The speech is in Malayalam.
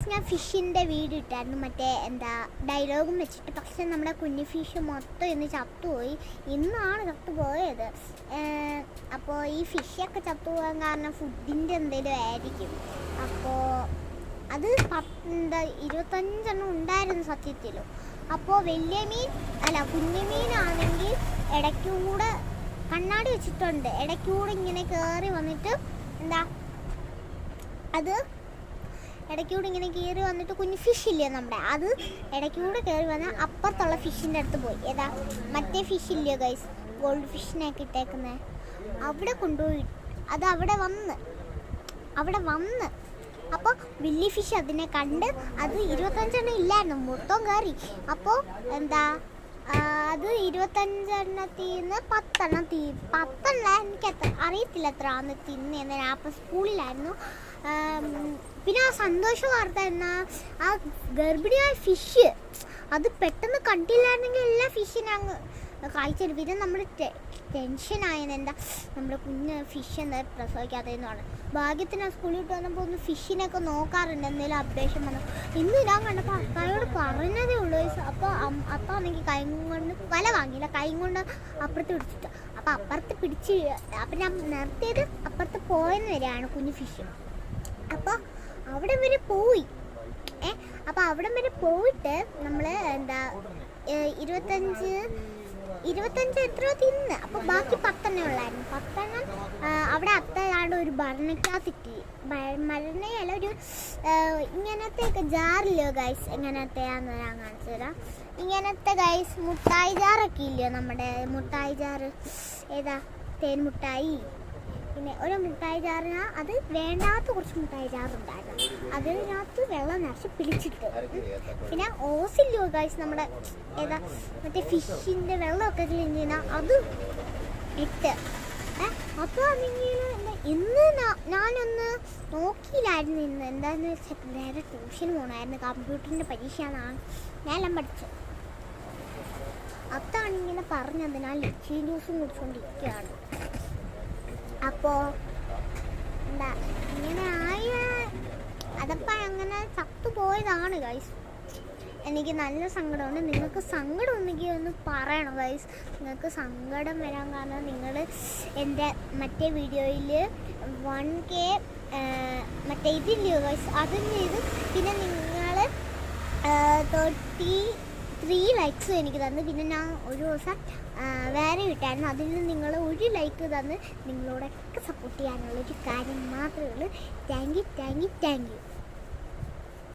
ഗൈസ് ഞാൻ ഫിഷിൻ്റെ വീഡിയോ ഇട്ടായിരുന്നു മറ്റേ എന്താ ഡയലോഗും വെച്ചിട്ട്. പക്ഷെ നമ്മുടെ കുഞ്ഞു ഫിഷ് മൊത്തം ഇന്ന് ചത്തുപോയി. ഇന്നാണ് ചത്തുപോയത്. അപ്പോൾ ഈ ഫിഷൊക്കെ ചത്തുപോകാൻ കാരണം ഫുഡിൻ്റെ എന്തെങ്കിലും ആയിരിക്കും. അപ്പോൾ അത് 25 ഉണ്ടായിരുന്നു സത്യത്തിൽ. അപ്പോൾ വലിയ മീൻ അല്ല കുഞ്ഞു മീനാണെങ്കിൽ ഇടയ്ക്കൂടെ കണ്ണാടി വെച്ചിട്ടുണ്ട്. ഇടയ്ക്കൂടെ ഇങ്ങനെ കയറി വന്നിട്ട് എന്താ അത് ഇടയ്ക്കൂടെ ഇങ്ങനെ കയറി വന്നിട്ട് കുഞ്ഞു ഫിഷ് ഇല്ലേ നമ്മുടെ, അത് ഇടയ്ക്കൂടെ കയറി വന്നാൽ അപ്പുറത്തുള്ള ഫിഷിൻ്റെ അടുത്ത് പോയി. ഏതാ മറ്റേ ഫിഷ് ഇല്ലയോ ഗൈസ്, ഗോൾഡ് ഫിഷിനെയൊക്കെ ഇട്ടേക്കുന്നത്, അവിടെ കൊണ്ടുപോയി. അത് അവിടെ വന്ന് അപ്പോൾ വലിയ ഫിഷ് അതിനെ കണ്ട് അത് 25 ഇല്ലായിരുന്നു, മൊത്തം കയറി. അപ്പോൾ എന്താ അത് 25 10 എനിക്ക് അറിയത്തില്ല എത്ര അന്ന് തിന്നെന്ന്. ഞാൻ അപ്പോൾ സ്കൂളിലായിരുന്നു. പിന്നെ ആ സന്തോഷ വാർത്ത എന്നാ ആ ഗർഭിണിയായ ഫിഷ് അത് പെട്ടെന്ന് കണ്ടില്ലായിരുന്നെങ്കിൽ എല്ലാ ഫിഷിനെ അങ്ങ് കഴിച്ചിട്ട്. പിന്നെ നമ്മൾ ടെൻഷനായത് എന്താ നമ്മുടെ കുഞ്ഞ് ഫിഷ് എന്താ പ്രസവിക്കാത്തതെന്നാണ്. ഭാഗ്യത്തിന് ആ സ്കൂളിൽ വിട്ട് വന്നപ്പോൾ ഒന്ന് ഫിഷിനൊക്കെ നോക്കാറുണ്ട് എന്തെങ്കിലും അപ്ഡേഷൻ വന്നു. ഇന്ന് ഞാൻ കണ്ടപ്പോൾ അക്കായോട് പറഞ്ഞതേ ഉള്ളൂ. അപ്പോൾ അപ്പം ആണെങ്കിൽ കൈ കൊണ്ട് വല വാങ്ങിയില്ല, കൈ കൊണ്ട് അപ്പുറത്ത് പിടിച്ചിട്ട്. അപ്പം അപ്പുറത്ത് പിടിച്ച് അപ്പം ഞാൻ നിർത്തിയത് അപ്പുറത്ത് പോയെന്ന് വരെയാണ് കുഞ്ഞു ഫിഷ്. അപ്പോൾ അവിടെ വരെ പോയി. അപ്പോൾ അവിടെ വരെ പോയിട്ട് നമ്മൾ എന്താ 25 എത്രയോ തിന്ന്. അപ്പോൾ ബാക്കി 10 ഉള്ളായിരുന്നു. 10 അവിടെ അത്തയാണ്ട് ഒരു ഭരണക്കകത്തിട്ട് മരണയല്ല ഒരു ഇങ്ങനത്തെയൊക്കെ ജാറില്ലയോ ഗൈസ്, എങ്ങനത്തെയാന്ന് ഞാൻ കാണിച്ചു തരാം. ഇങ്ങനത്തെ ഗൈസ് മുട്ടായി ജാറൊക്കെ ഇല്ലയോ നമ്മുടെ മുട്ടായി ജാറ്, ഏതാ തേൻ മുട്ടായി. പിന്നെ ഒരു മുട്ടായി ജാറിന് അത് വേണ്ടാത്ത കുറച്ച് മുട്ടായി ജാറുണ്ടായിരുന്നു. അതിനകത്ത് വെള്ളം നിറച്ച് പിടിച്ചിട്ട്. പിന്നെ ഓസില്ലോ ഗൈസ് നമ്മുടെ ഏതാ മറ്റേ ഫിഷിൻ്റെ വെള്ളമൊക്കെ ക്ലീൻ ചെയ്യുന്ന അത് ഇട്ട്. അപ്പോൾ ആണെങ്കിൽ ഇന്ന് ഞാനൊന്ന് നോക്കിയില്ലായിരുന്നു. ഇന്ന് എന്താണെന്ന് വെച്ചാൽ നേരെ ട്യൂഷന് പോകണമായിരുന്നു. കമ്പ്യൂട്ടറിൻ്റെ പരീക്ഷയാണ് ഞാനെല്ലാം പഠിച്ചത്. അതാണിങ്ങനെ പറഞ്ഞത്. ഞാൻ ലിച്ചി ജ്യൂസും കുടിച്ചുകൊണ്ടിരിക്കുകയാണ്. അപ്പോൾ എന്താ ഇങ്ങനെ ആയ അതപ്പോൾ അങ്ങനെ ചത്തുപോയതാണ് ഗൈസ്. എനിക്ക് നല്ല സങ്കടമുണ്ട്. നിങ്ങൾക്ക് സങ്കടം ഉണ്ടെങ്കിൽ ഒന്ന് പറയണം ഗൈസ്. നിങ്ങൾക്ക് സങ്കടം വരാൻ കാരണം നിങ്ങൾ എൻ്റെ മറ്റേ വീഡിയോയിൽ 1K മറ്റേ ഇതില്ലയോ ഗൈസ്, അതും ചെയ്ത് പിന്നെ നിങ്ങൾ 33 ലൈക്സും എനിക്ക് തന്നു. പിന്നെ ഞാൻ ഒരു ദിവസം വേറെ വിട്ടായിരുന്നു, അതിൽ നിങ്ങൾ 1 ലൈക്ക് തന്ന് നിങ്ങളോടൊക്കെ സപ്പോർട്ട് ചെയ്യാനുള്ളൊരു കാര്യം മാത്രമേ ഉള്ളൂ. Thank you.